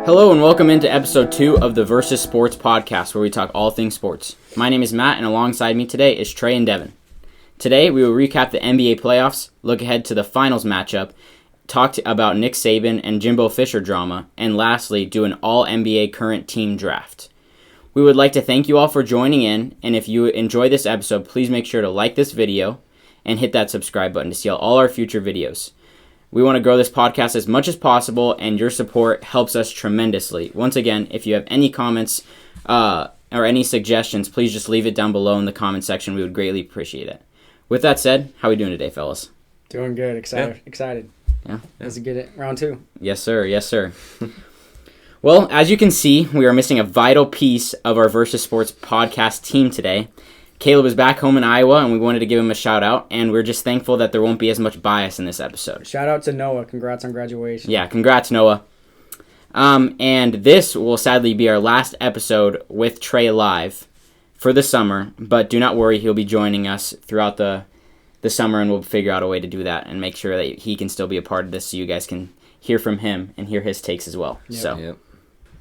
Hello and welcome into episode 2 of the Versus Sports podcast, where we talk all things sports. My name is Matt, and alongside me today is Trey and Devin. Today we will recap the NBA playoffs, look ahead to the finals matchup, talk about Nick Saban and Jimbo Fisher drama, and lastly do an all-NBA current team draft. We would like to thank you all for joining in, and if you enjoy this episode, please make sure to like this video and hit that subscribe button to see all our future videos. We want to grow this podcast as much as possible, and your support helps us tremendously. Once again, if you have any comments or any suggestions, please just leave it down below in the comment section. We would greatly appreciate it. With that said, how are we doing today, fellas? Doing good. Excited. Yeah. Let's get it. Round 2. Yes, sir. Yes, sir. Well, as you can see, we are missing a vital piece of our Versus Sports podcast team today. Caleb is back home in Iowa, and we wanted to give him a shout-out, and we're just thankful that there won't be as much bias in this episode. Shout out to Noah. Congrats on graduation. Yeah, congrats, Noah. And this will sadly be our last episode with Trey live for the summer, but do not worry, he'll be joining us throughout the summer, and we'll figure out a way to do that and make sure that he can still be a part of this so you guys can hear from him and hear his takes as well. Yep.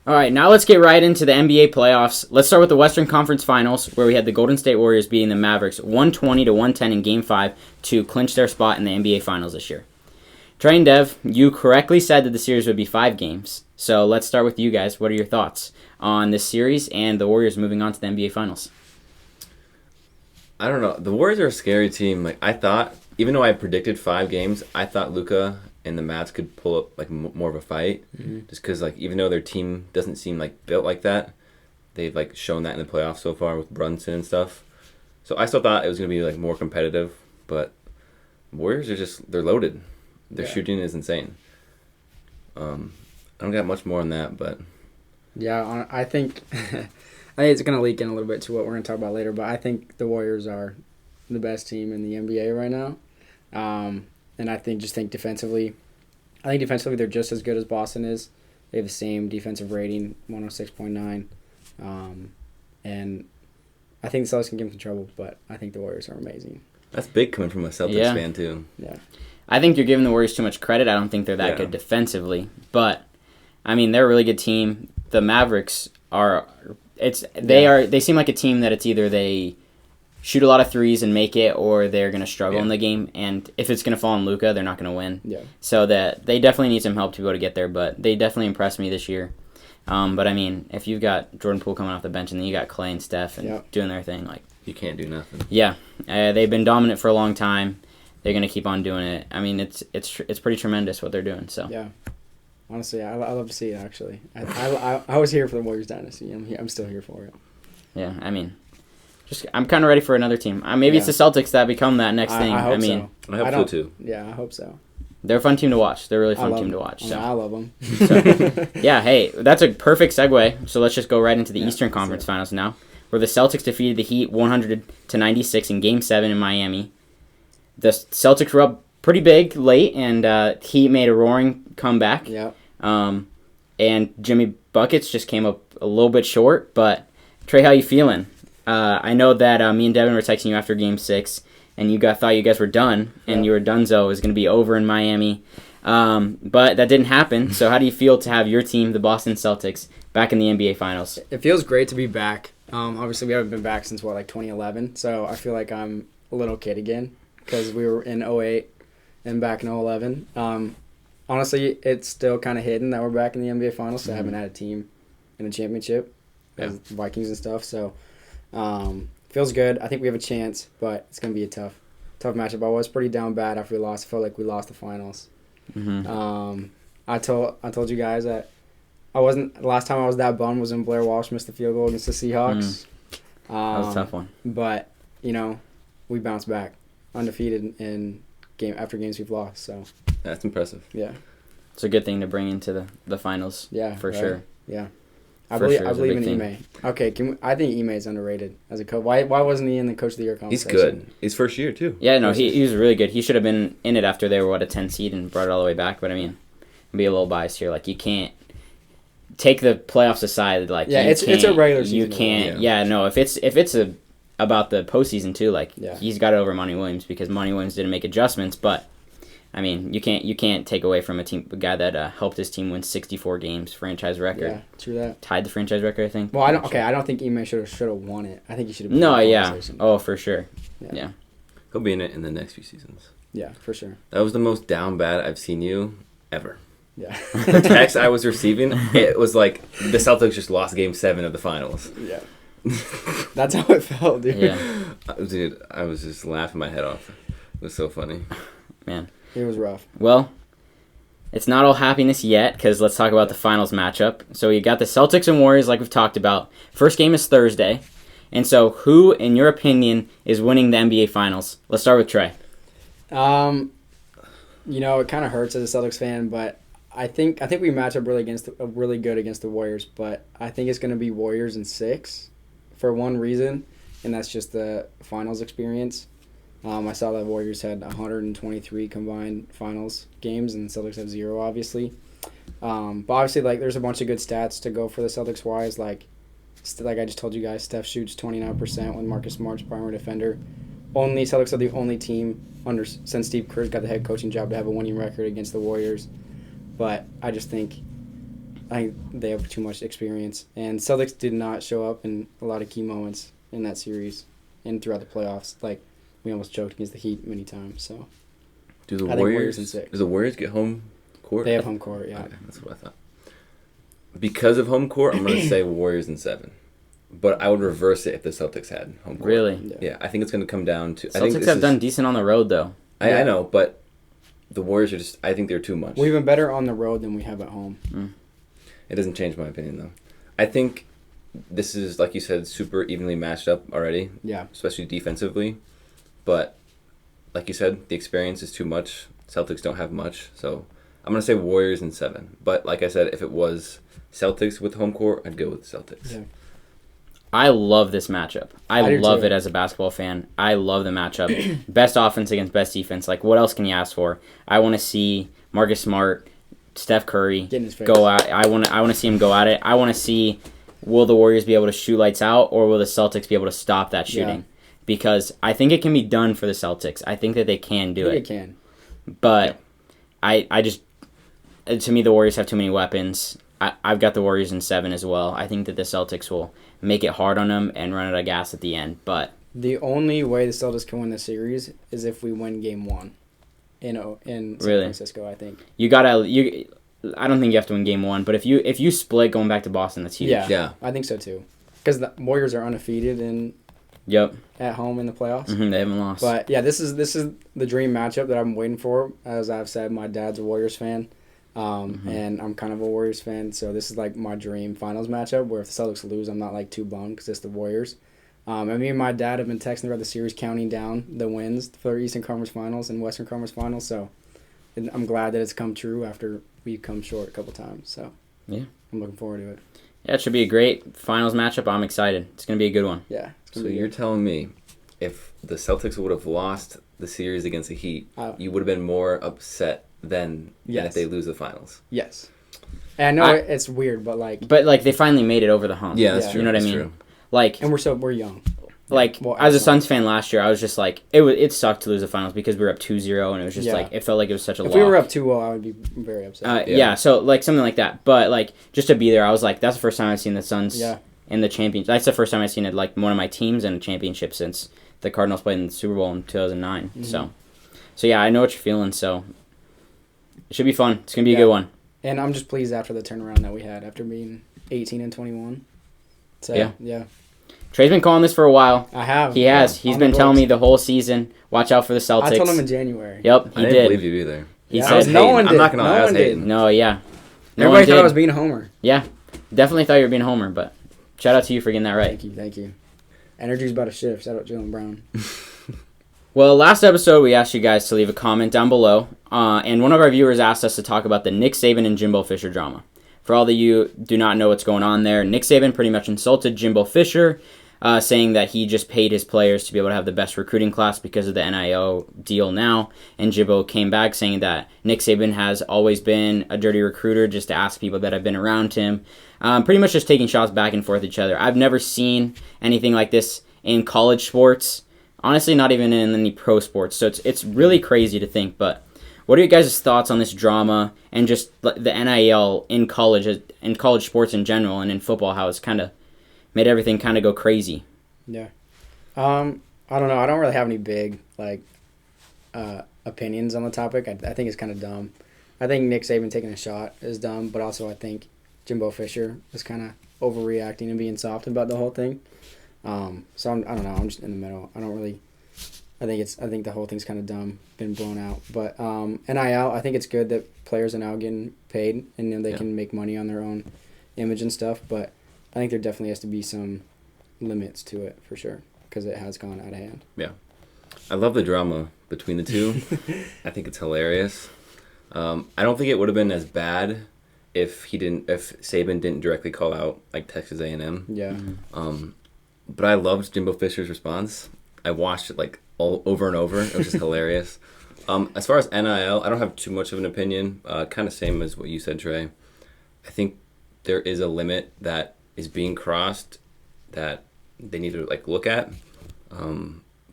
All right, now let's get right into the NBA playoffs. Let's start with the Western Conference Finals, where we had the Golden State Warriors beating the Mavericks 120-110 in Game 5 to clinch their spot in the NBA Finals this year. Trey and Dev, you correctly said that the series would be 5 games. So let's start with you guys. What are your thoughts on this series and the Warriors moving on to the NBA Finals? I don't know. The Warriors are a scary team. I thought, even though I predicted 5 games, I thought Luka and the Mavs could pull up more of a fight, just because even though their team doesn't seem built like that, they've shown that in the playoffs so far with Brunson and stuff. So I still thought it was gonna be more competitive, but Warriors are they're loaded. Their shooting is insane. I don't got much more on that, but yeah, I think it's gonna leak in a little bit to what we're gonna talk about later. But I think the Warriors are the best team in the NBA right now. And I think defensively, they're just as good as Boston is. They have the same defensive rating, 106.9. And I think the Celtics can give them some trouble, but I think the Warriors are amazing. that's big coming from a Celtics fan too. Yeah. I think you're giving the Warriors too much credit. I don't think they're that good defensively. But, they're a really good team. The Mavericks they seem like a team that it's either they shoot a lot of threes and make it, or they're going to struggle in the game. And if it's going to fall on Luka, they're not going to win. Yeah. So that they definitely need some help to be able to get there, but they definitely impressed me this year. But if you've got Jordan Poole coming off the bench and then you got Clay and Steph and doing their thing, you can't do nothing. Yeah. They've been dominant for a long time. They're going to keep on doing it. It's pretty tremendous what they're doing. So yeah. Honestly, I love to see it, actually. I was here for the Warriors dynasty. I'm still here for it. Yeah, I'm kind of ready for another team. Maybe it's the Celtics that become that next thing. I hope so. I hope so too. Yeah, I hope so. They're a fun team to watch. They're a really fun team to watch. So. I love them. Yeah, hey, that's a perfect segue. So let's just go right into the Eastern Conference Finals now, where the Celtics defeated the Heat 100-96 in Game 7 in Miami. The Celtics were up pretty big late, and Heat made a roaring comeback. Yeah. And Jimmy Buckets just came up a little bit short. But Trey, how you feeling? I know that me and Devin were texting you after Game 6, and you thought you guys were done, and you were donezo. It was going to be over in Miami. But that didn't happen. So how do you feel to have your team, the Boston Celtics, back in the NBA Finals? It feels great to be back. Obviously, we haven't been back since, 2011. So I feel like I'm a little kid again because we were in 08 and back in 2011. Honestly, it's still kind of hidden that we're back in the NBA Finals. So I haven't had a team in a championship as Vikings and stuff. So feels good. I think we have a chance, but it's going to be a tough matchup. I was pretty down bad after we lost. I felt like we lost the finals. Mm-hmm. I told you guys that the last time I was that bummed was when Blair Walsh missed the field goal against the Seahawks. That was a tough one. But, we bounced back undefeated after games we've lost. So that's impressive. Yeah. It's a good thing to bring into the finals. Yeah. For sure. Yeah. I believe in Ime. Okay, I think Ime is underrated as a coach. Why wasn't he in the Coach of the Year conversation? He's good. His first year, too. Yeah, no, he was really good. He should have been in it after they were, a 10 seed and brought it all the way back. But, I'll be a little biased here. You can't take the playoffs aside. It's a regular season. You can't. If it's about the postseason, too, he's got it over Monty Williams because Monty Williams didn't make adjustments. But I mean, you can't take away from a guy that helped his team win 64 games, franchise record. Yeah, true that. Tied the franchise record, I think. Well, I don't think Ime should have won it. I think he should have. No, yeah. Oh, for sure. Yeah. He'll be in it in the next few seasons. Yeah, for sure. That was the most down bad I've seen you ever. Yeah. The text I was receiving, it was like the Celtics just lost Game 7 of the finals. Yeah. That's how it felt, dude. Yeah. Dude, I was just laughing my head off. It was so funny. Man. It was rough. Well, it's not all happiness yet, because let's talk about the finals matchup. So you got the Celtics and Warriors, like we've talked about. First game is Thursday. And so who, in your opinion, is winning the NBA Finals? Let's start with Trey. It kind of hurts as a Celtics fan, but I think we match up really good against the Warriors, but I think it's going to be Warriors in 6 for one reason, and that's just the finals experience. I saw that Warriors had 123 combined finals games, and the Celtics have 0, obviously. But obviously, there's a bunch of good stats to go for the Celtics-wise. Like I just told you guys, Steph shoots 29% when Marcus Smart's primary defender. Celtics are the only team since Steve Kerr's got the head coaching job to have a winning record against the Warriors. But I think they have too much experience. And Celtics did not show up in a lot of key moments in that series and throughout the playoffs. We almost choked against the Heat many times. So, do the Warriors in 6. Does the Warriors get home court? They have home court, yeah. Okay, that's what I thought. Because of home court, I'm going to say Warriors in 7. But I would reverse it if the Celtics had home court. Really? Yeah, I think it's going to come down to... Celtics have done decent on the road, though. I know, but the Warriors are just... I think they're too much. We've been better on the road than we have at home. It doesn't change my opinion, though. I think this is, like you said, super evenly matched up already. Yeah. Especially defensively. But, like you said, the experience is too much. Celtics don't have much. So, I'm going to say Warriors in 7. But, like I said, if it was Celtics with home court, I'd go with the Celtics. Yeah. I love this matchup. I love too. it as a basketball fan. I love the matchup. Best offense against best defense. What else can you ask for? I want to see Marcus Smart, Steph Curry go at. I want to see him go at it. I want to see, will the Warriors be able to shoot lights out, or will the Celtics be able to stop that shooting? Yeah. Because I think it can be done for the Celtics. I think that they can do it. They can. But I just, to me, the Warriors have too many weapons. I've got the Warriors in 7 as well. I think that the Celtics will make it hard on them and run out of gas at the end. But the only way the Celtics can win the series is if we win Game 1 in San Francisco. I think I don't think you have to win Game 1, but if you split going back to Boston, that's huge. Yeah, I think so too. Because the Warriors are undefeated at home in the playoffs. Mm-hmm, they haven't lost. But yeah, this is the dream matchup that I'm waiting for. As I've said, my dad's a Warriors fan. And I'm kind of a Warriors fan, so this is my dream finals matchup where if the Celtics lose, I'm not too bummed because it's the Warriors. And me and my dad have been texting throughout the series counting down the wins for Eastern Conference Finals and Western Conference Finals, so I'm glad that it's come true after we've come short a couple times. So yeah, I'm looking forward to it. Yeah, it should be a great finals matchup. I'm excited. It's going to be a good one. Yeah. So you're telling me if the Celtics would have lost the series against the Heat, you would have been more upset than if they lose the finals. Yes. And I know it's weird, but they finally made it over the hump. Yeah, that's true. You know what I mean? True. And we're young. As a Suns fan last year, I was just it sucked to lose the finals because we were up 2-0 and it was just it felt like it was such a loss. If we were up 2-0, I would be very upset. So something like that. But just to be there, I was that's the first time I've seen the Suns in the championship. That's the first time I've seen it one of my teams in a championship since the Cardinals played in the Super Bowl in 2009. Mm-hmm. So yeah, I know what you're feeling. So it should be fun. It's gonna be a good one. And I'm just pleased after the turnaround that we had after being 18-21. So yeah. Trey's been calling this for a while. I have. He has. He's been telling me the whole season, watch out for the Celtics. I told him in January. Yep, I didn't believe you either. He said, no one did. I'm not going to lie, I was hating. No, yeah. Everybody thought I was being a homer. Yeah, definitely thought you were being a homer, but shout out to you for getting that right. Thank you. Energy's about to shift. Shout out Jalen Brown. Well, last episode, we asked you guys to leave a comment down below, and one of our viewers asked us to talk about the Nick Saban and Jimbo Fisher drama. For all of you who do not know what's going on there, Nick Saban pretty much insulted Jimbo Fisher, saying that he just paid his players to be able to have the best recruiting class because of the NIL deal now, and Jimbo came back saying that Nick Saban has always been a dirty recruiter just to ask people that have been around him, pretty much just taking shots back and forth at each other. I've never seen anything like this in college sports. Honestly, not even in any pro sports. So it's really crazy to think. But what are your guys' thoughts on this drama and just the NIL in college sports in general and in football, how it's kind of made everything kind of go crazy? Yeah. I don't know. I don't really have any big opinions on the topic. I think it's kind of dumb. I think Nick Saban taking a shot is dumb, but also I think Jimbo Fisher is kind of overreacting and being soft about the whole thing. So I don't know. I'm just in the middle. I don't really. I think the whole thing's kind of dumb, been blown out. But NIL, I think it's good that players are now getting paid and they can make money on their own image and stuff. But I think there definitely has to be some limits to it for sure because it has gone out of hand. Yeah, I love the drama between the two. I think it's hilarious. I don't think it would have been as bad if Saban didn't directly call out like Texas A&M. Yeah. Mm-hmm. But I loved Jimbo Fisher's response. I watched it like all over and over. It was just hilarious. As far as NIL, I don't have too much of an opinion. Kind of same as what you said, Trey. I think there is a limit that is being crossed that they need to like look at.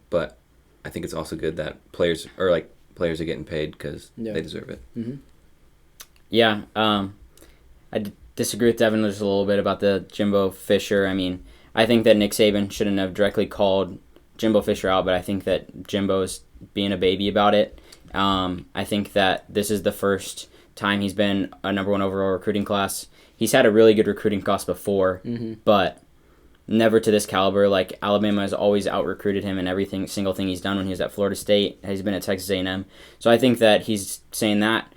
But I think it's also good that players are getting paid because they deserve it. Mm-hmm. Yeah, I disagree with Devin just a little bit about the Jimbo Fisher. I mean, I think that Nick Saban shouldn't have directly called Jimbo Fisher out, but I think that Jimbo's being a baby about it. I think that this is the first time he's been a number one overall recruiting class. He's had a really good recruiting class before, but never to this caliber. Like, Alabama has always out-recruited him in every single thing he's done when he was at Florida State. He's been at Texas A&M. So I think that he's saying that.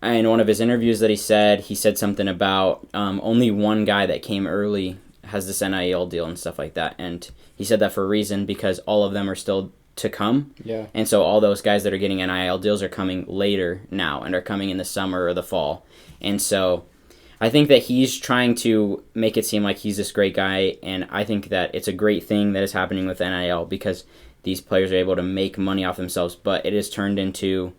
In one of his interviews that he said something about only one guy that came early has this NIL deal and stuff like that. And he said that for a reason, because all of them are still to come. Yeah. And so all those guys that are getting NIL deals are coming later now and are coming in the summer or the fall. And so I think that he's trying to make it seem like he's this great guy, and I think that it's a great thing that is happening with NIL because these players are able to make money off themselves, but it has turned into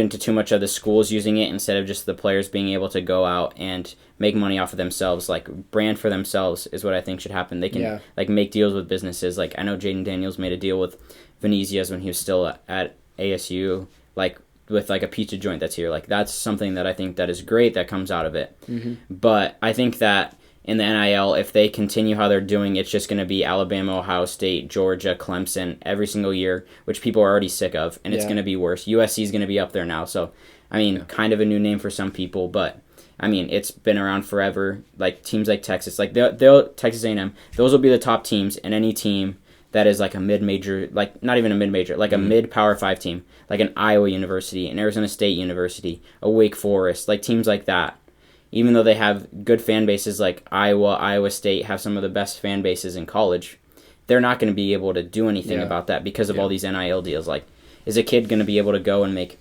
too much of the schools using it instead of just the players being able to go out and make money off of themselves. Like, brand for themselves is what I think should happen. They can make deals with businesses. Like, I know Jaden Daniels made a deal with Venetia's when he was still at ASU, with a pizza joint that's here. Like, that's something that I think that is great that comes out of it. Mm-hmm. But I think that in the NIL, if they continue how they're doing, it's just going to be Alabama, Ohio State, Georgia, Clemson every single year, which people are already sick of, and it's going to be worse. USC is going to be up there now, so, I mean, kind of a new name for some people, but, I mean, it's been around forever. Like, teams like Texas, like, they'll Texas A&M, those will be the top teams, and any team that is like a mid-major, like, not even a mid-major, like a mid-Power 5 team, like an Iowa University, an Arizona State University, a Wake Forest, like teams like that. Even though they have good fan bases like Iowa State have some of the best fan bases in college, they're not going to be able to do anything about that because of all these NIL deals. Like, is a kid going to be able to go and make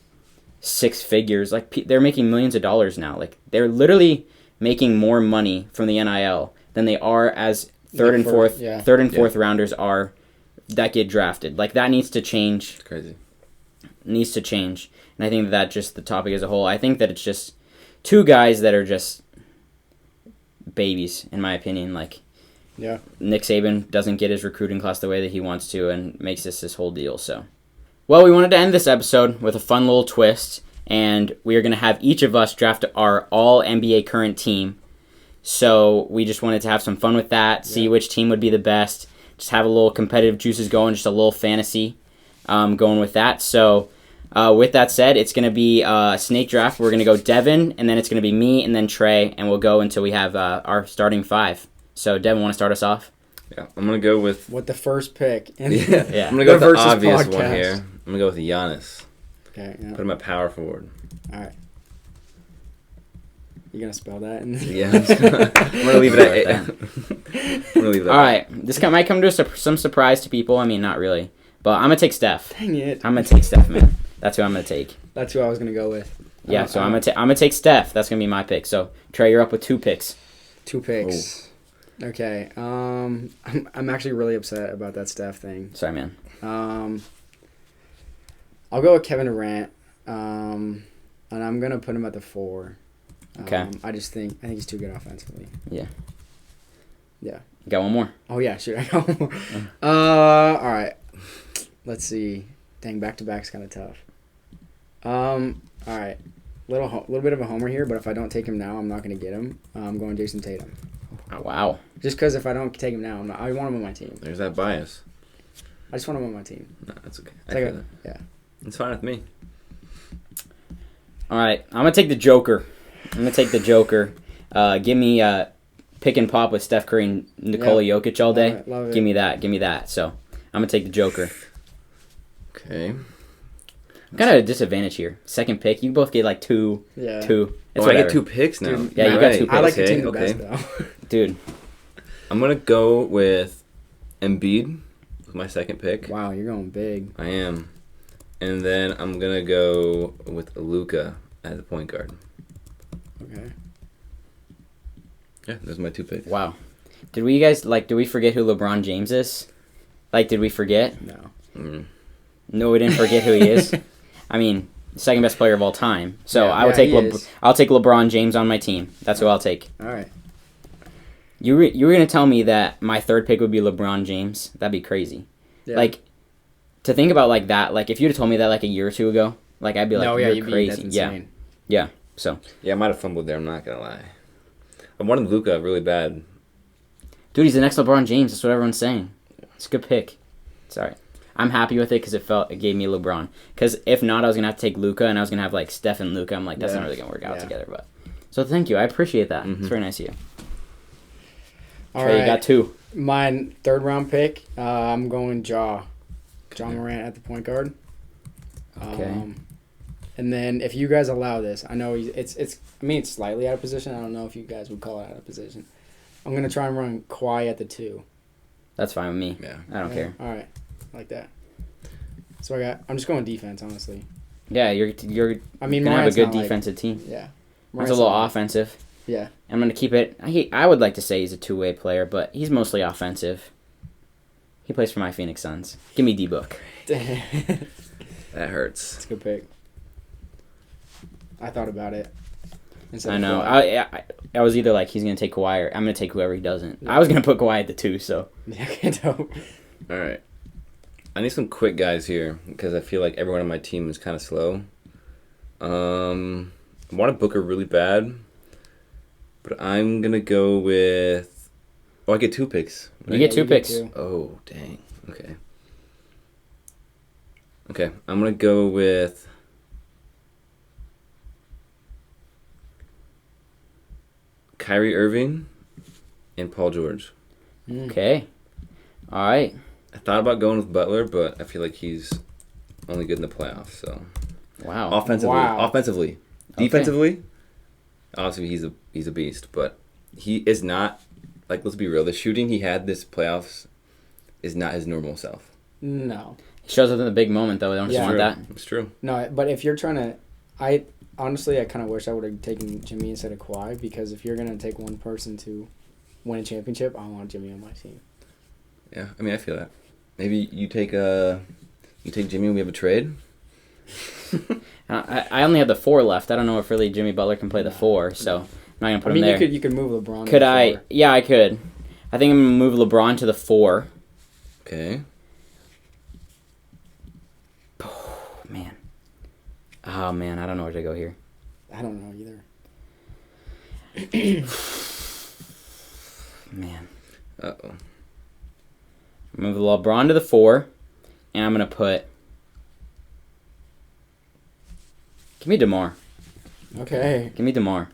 six figures? Like, they're making millions of dollars now. Like, they're literally making more money from the NIL than they are as third and fourth rounders are that get drafted. Like, that needs to change. It's crazy. Needs to change. And I think that just the topic as a whole, I think that it's just two guys that are just babies, in my opinion. Like, Nick Saban doesn't get his recruiting class the way that he wants to and makes this whole deal. So, well, we wanted to end this episode with a fun little twist, and we are going to have each of us draft our all-NBA current team. So we just wanted to have some fun with that, see which team would be the best, just have a little competitive juices going, just a little fantasy going with that. So with that said, it's going to be a snake draft. We're going to go Devin, and then it's going to be me, and then Trey, and we'll go until we have our starting five. So, Devin, want to start us off? Yeah, I'm going to go with the first pick. I'm going to go with the obvious one here. I'm going to go with Giannis. Okay. Yeah. Put him at power forward. All right. You going to spell that? Yeah. I'm going to leave it at 8. All right. This might come to some surprise to people. I mean, not really. But I'm going to take Steph. Dang it. I'm going to take Steph, man. That's who I'm going to take. That's who I was going to go with. Yeah, so I'm gonna take Steph. That's going to be my pick. So, Trey, you're up with 2 picks. 2 picks. Ooh. Okay. I'm actually really upset about that Steph thing. Sorry, man. I'll go with Kevin Durant. And I'm going to put him at the 4. Okay. I think he's too good offensively. Yeah. Yeah. You got one more? Oh, yeah, shoot. I got one more. All right. Let's see. Dang, back-to-back's kind of tough. All right. Little bit of a homer here, but if I don't take him now, I'm not going to get him. I'm going Jason Tatum. Oh, wow. Just because if I don't take him now, I want him on my team. There's that bias. I just want him on my team. No, that's okay. It's like yeah. It's fine with me. All right. I'm going to take the Joker. Give me pick and pop with Steph Curry and Nikola Jokic all day. Love it. Give me that. So I'm going to take the Joker. Okay. I'm kind of at a disadvantage here. Second pick. You both get like two. Yeah. Two. It's I whatever. get 2 picks now. Dude, Yeah, you got 2 picks. I like the Okay, team the okay. best, though. Dude. I'm going to go with Embiid with my second pick. Wow, you're going big. I am. And then I'm going to go with Luka as the point guard. Okay. Yeah, those are my 2 picks. Wow. Did we forget who LeBron James is? Did we forget? No. Mm. No, we didn't forget who he is. I mean, second best player of all time. So Yeah, I would take he is. I'll take LeBron James on my team. That's who I'll take. All right. You were going to tell me that my third pick would be LeBron James. That'd be crazy. Yeah. To think about that, if you'd have told me that a year or two ago, I'd be like, no, yeah, you're you'd crazy. That's insane. Yeah. So, Yeah, I might have fumbled there. I'm not going to lie. I wanted Luka really bad. dude, he's the next LeBron James. That's what everyone's saying. It's a good pick. Sorry. I'm happy with it because it gave me LeBron. Because if not, I was going to have to take Luka, and I was going to have, Steph and Luka. I'm like, that's not really going to work out together. But so, thank you. I appreciate that. Mm-hmm. It's very nice of you. All Trey, right. you got 2. My third round pick, I'm going John Morant at the point guard. Okay. And then if you guys allow this, I know it's slightly out of position. I don't know if you guys would call it out of position. I'm going to try and run Kawhi at the 2. That's fine with me. Yeah. I don't care. All right. Like that. So I'm just going defense, honestly. Yeah, you're I mean, going to have a Morant's good not, defensive team. Yeah. Mine's a little offensive. Yeah. I'm going to keep it. I would like to say he's a two-way player, but he's mostly offensive. He plays for my Phoenix Suns. Give me D-Book. That's That hurts. a good pick. I thought about it. I know. I was either he's going to take Kawhi or I'm going to take whoever he doesn't. Yeah. I was going to put Kawhi at the 2, so. Yeah, okay, dope. All right. I need some quick guys here because I feel like everyone on my team is kind of slow. I want to Booker really bad, but I'm going to go with... Oh, I get 2 picks. Right? You get 2 picks. Oh, dang. Okay. Okay, I'm going to go with... Kyrie Irving and Paul George. Okay. All right. I thought about going with Butler, but I feel like he's only good in the playoffs. So, Wow. Offensively, Okay. defensively, obviously he's a beast, but he is not. Let's be real. The shooting he had this playoffs is not his normal self. No. He shows up in the big moment, though. Don't you want that? It's true. No, but if you're trying to... I kind of wish I would have taken Jimmy instead of Kawhi, because if you're going to take one person to win a championship, I want Jimmy on my team. Yeah, I mean, I feel that. Maybe you take Jimmy and we have a trade. I only have the 4 left. I don't know if really Jimmy Butler can play the 4, so I'm not going to put him there. You could move LeBron. Could to the I? 4. Yeah, I could. I think I'm going to move LeBron to the 4. Okay. Man. Oh, man. I don't know where to go here. I don't know either. Man. Uh-oh. Move LeBron to the 4, and I'm going to put... Give me DeMar. Okay. Give me DeMar.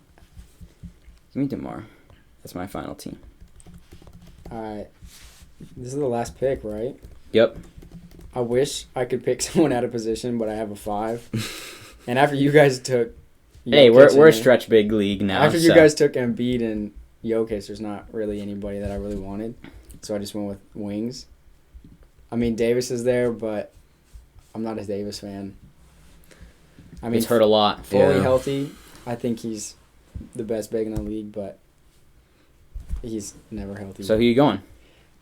That's my final team. All right. This is the last pick, right? Yep. I wish I could pick someone out of position, but I have a 5. And after you guys took... Hey, Jokic we're a and- stretch big league now. After you so. guys took Embiid and Jokic, there's not really anybody that I really wanted. So I just went with wings. I mean, Davis is there, but I'm not a Davis fan. I mean, He's hurt a lot. fully healthy, I think he's the best big in the league, but he's never healthy. So who you going?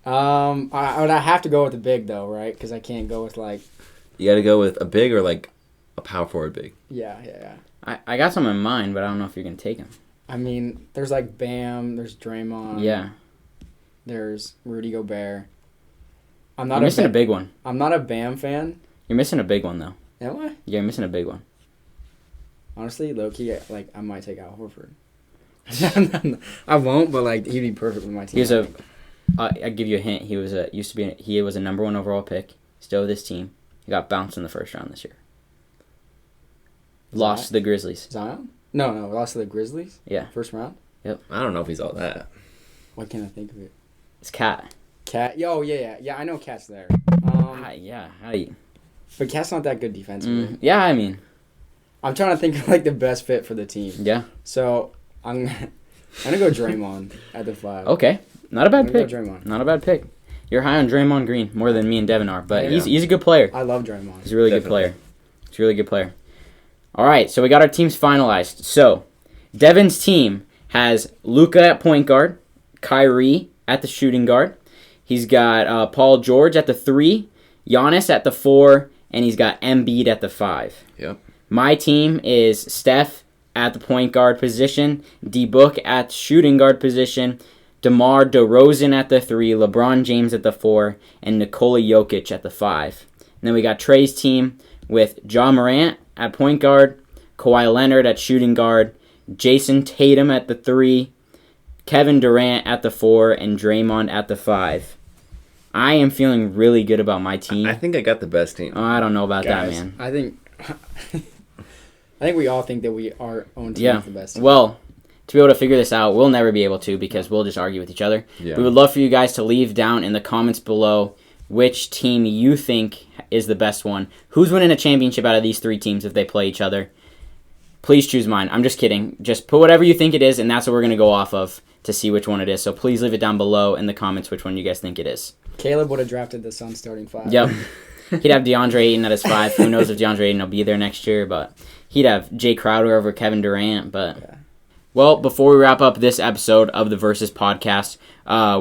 I have to go with the big, though, right? Because I can't go with, You got to go with a big or a power forward big. Yeah. I got some in mind, but I don't know if you're going to take him. I mean, there's, Bam, there's Draymond. Yeah. There's Rudy Gobert. You're missing a big one. I'm not a Bam fan. You're You're missing a big one, though. Am I? Yeah, you're missing a big one. Honestly, low-key, like, I might take Al Horford. I won't, but, like, he'd be perfect with my team. I'll give you a hint. He was a number 1 overall pick. Still with his team. He got bounced in the first round this year. Lost to the Grizzlies. Zion? No, lost to the Grizzlies? Yeah. First round? Yep. I don't know if he's all that. Why can't I think of it? It's Cat. Cat? Yeah, I know Cat's there. Yeah. But Cat's not that good defensively. Yeah, I mean. I'm trying to think of, like, the best fit for the team. Yeah. So, I'm going to go Draymond at the 5. Okay. Not a bad pick. Go Draymond. Not a bad pick. You're high on Draymond Green more than me and Devin are, but Yeah. he's a good player. I love Draymond. He's a really good player. He's a really good player. All right, so we got our teams finalized. So, Devin's team has Luka at point guard, Kyrie at the shooting guard. He's got Paul George at the 3, Giannis at the 4, and he's got Embiid at the 5. Yep. My team is Steph at the point guard position, D-Book at the shooting guard position, DeMar DeRozan at the 3, LeBron James at the 4, and Nikola Jokic at the 5. And then we got Trey's team with Ja Morant at point guard, Kawhi Leonard at shooting guard, Jason Tatum at the 3, Kevin Durant at the 4, and Draymond at the 5. I am feeling really good about my team. I think I got the best team. I don't know about that, Guys, man. I think we all think that our own team is the best team. Well, to be able to figure this out, we'll never be able to because we'll just argue with each other. Yeah. We would love for you guys to leave down in the comments below which team you think is the best one. Who's winning a championship out of these 3 teams if they play each other? Please choose mine. I'm just kidding. Just put whatever you think it is, and that's what we're going to go off of to see which one it is. So please leave it down below in the comments which one you guys think it is. Caleb would have drafted the Suns starting 5. Yep. He'd have DeAndre Ayton at his 5. Who knows if DeAndre Ayton will be there next year, but he'd have Jay Crowder over Kevin Durant. But Yeah. Well, before we wrap up this episode of the Versus podcast,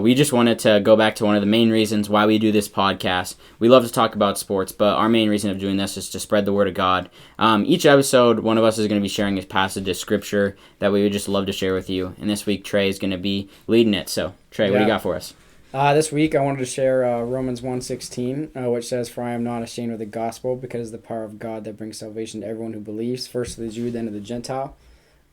we just wanted to go back to one of the main reasons why we do this podcast. We love to talk about sports, but our main reason of doing this is to spread the word of God. Each episode, one of us is going to be sharing a passage of scripture that we would just love to share with you. And this week, Trey is going to be leading it. So, Trey, what do you got for us? This week, I wanted to share Romans 1:16, which says, "For I am not ashamed of the gospel, because it is the power of God that brings salvation to everyone who believes, first to the Jew, then to the Gentile."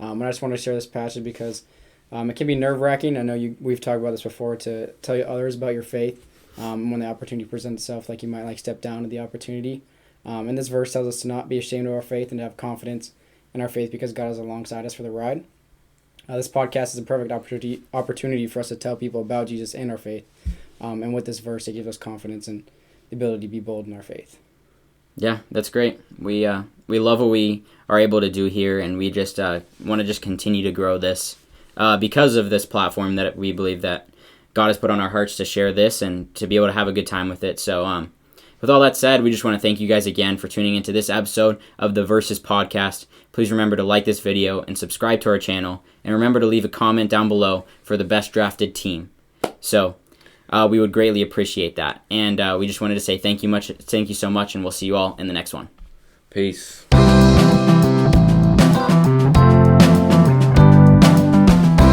And I just want to share this passage because it can be nerve-wracking. I know we've talked about this before, to tell you others about your faith when the opportunity presents itself, like you might step down to the opportunity. And this verse tells us to not be ashamed of our faith and to have confidence in our faith because God is alongside us for the ride. This podcast is a perfect opportunity for us to tell people about Jesus and our faith. And with this verse, it gives us confidence and the ability to be bold in our faith. Yeah, that's great. We love what we are able to do here, and we just want to just continue to grow this because of this platform that we believe that God has put on our hearts to share this and to be able to have a good time with it. So with all that said, we just want to thank you guys again for tuning into this episode of the Versus Podcast. Please remember to like this video and subscribe to our channel, and remember to leave a comment down below for the best drafted team. So we would greatly appreciate that. And we just wanted to say thank you so much, and we'll see you all in the next one. Peace.